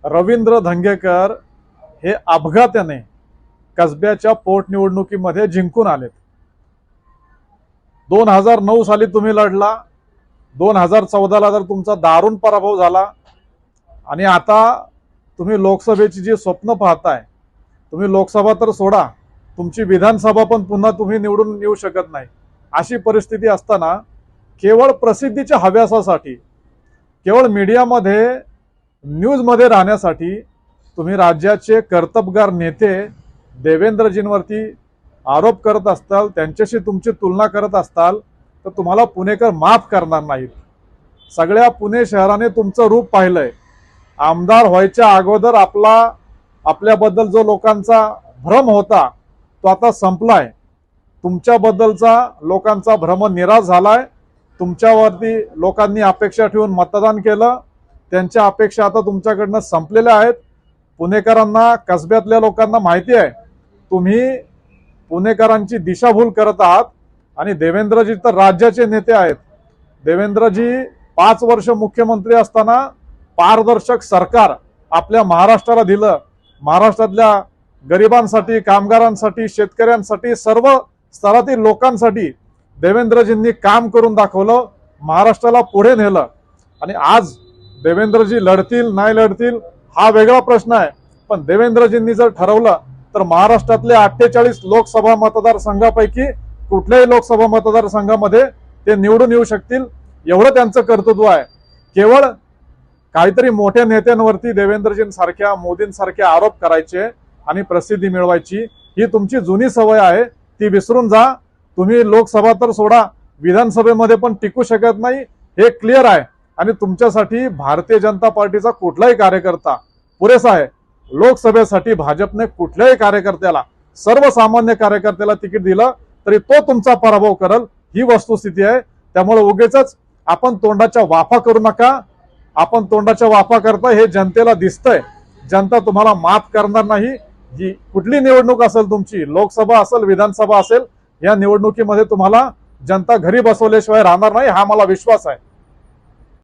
रवींद्र धंगेकर हे अपघाताने कसब्याच्या पोटनिवडणुकीमध्ये जिंकून आलेत। 2009 साली तुम्ही लढला, 2014ला तर तुमचा दारुण पराभव झाला आणि आता तुम्ही लोकसभेची जी स्वप्न पाहताय, तुम्ही लोकसभा तर सोडा, तुमची विधानसभा पण पुन्हा तुम्ही निवडून येऊ शकत नाही। अशी परिस्थिती असताना केवळ प्रसिद्धीच्या हव्यासासाठी, केवळ मीडियामध्ये न्यूजमध्ये राहण्यासाठी तुम्ही राज्याचे कर्तबगार नेते देवेंद्रजींवरती आरोप करत असताल, त्यांच्याशी तुमची तुलना करत असताल, तर तुम्हाला पुणेकर माफ करणार नाहीत। सगळ्या पुणे शहराने तुमचं रूप पाहिलंय। आमदार व्हायच्या अगोदर आपल्याबद्दल जो लोकांचा भ्रम होता तो आता संपलाय। तुमच्याबद्दलचा लोकांचा भ्रम निराश झालाय। तुमच्यावरती लोकांनी अपेक्षा ठेवून मतदान केलं, त्यांच्या अपेक्षा आता तुमच्याकडनं संपलेल्या आहेत। पुणेकरांना, कसब्यातल्या लोकांना माहिती आहे तुम्ही पुणेकरांची दिशाभूल करत आहात आणि देवेंद्रजी तर राज्याचे नेते आहेत। देवेंद्रजी 5 वर्ष मुख्यमंत्री असताना पारदर्शक सरकार आपल्या महाराष्ट्राला दिलं। महाराष्ट्रातल्या गरिबांसाठी, कामगारांसाठी, शेतकऱ्यांसाठी, सर्व स्तरातील लोकांसाठी देवेंद्रजींनी काम करून दाखवलं, महाराष्ट्राला पुढे नेलं। आणि आज देवेंद्रजी लढतील नाही लढतील हा वेगळा प्रश्न आहे, पण देवेंद्रजींनी जर ठरवलं तर महाराष्ट्रातले 48 लोकसभा मतदारसंघापैकी कुठल्याही लोकसभा मतदारसंघामध्ये ते निवडून येऊ शकतील, एवढं त्यांचं कर्तृत्व आहे। केवळ काहीतरी मोठ्या नेत्यांवरती देवेंद्रजींसारख्या, मोदींसारखे आरोप करायचे आणि प्रसिद्धी मिळवायची ही तुमची जुनी सवय आहे, ती विसरून जा। तुम्ही लोकसभा तर सोडा, विधानसभेमध्ये पण टिकू शकत नाही हे क्लिअर आहे। आणि तुमच्यासाठी भारतीय जनता पार्टीचा कुठलाही कार्यकर्ता पुरेसा आहे। लोकसभेसाठी भाजपने कुठल्याही कार्यकर्त्याला, सर्वसामान्य कार्यकर्त्याला तिकीट दिलं तरी तो तुमचा पराभव करल, ही वस्तुस्थिती आहे। त्यामुळे उगीचच आपण तोंडाच्या वाफा करू नका। आपण तोंडाच्या वाफा करता हे जनतेला दिसतंय। जनता तुम्हाला माफ करणार नाही। जी कुठली निवडणूक असेल तुमची, लोकसभा असेल, विधानसभा असेल, या निवडणुकीमध्ये तुम्हाला जनता घरी बसवल्याशिवाय राहणार नाही, हा मला विश्वास आहे।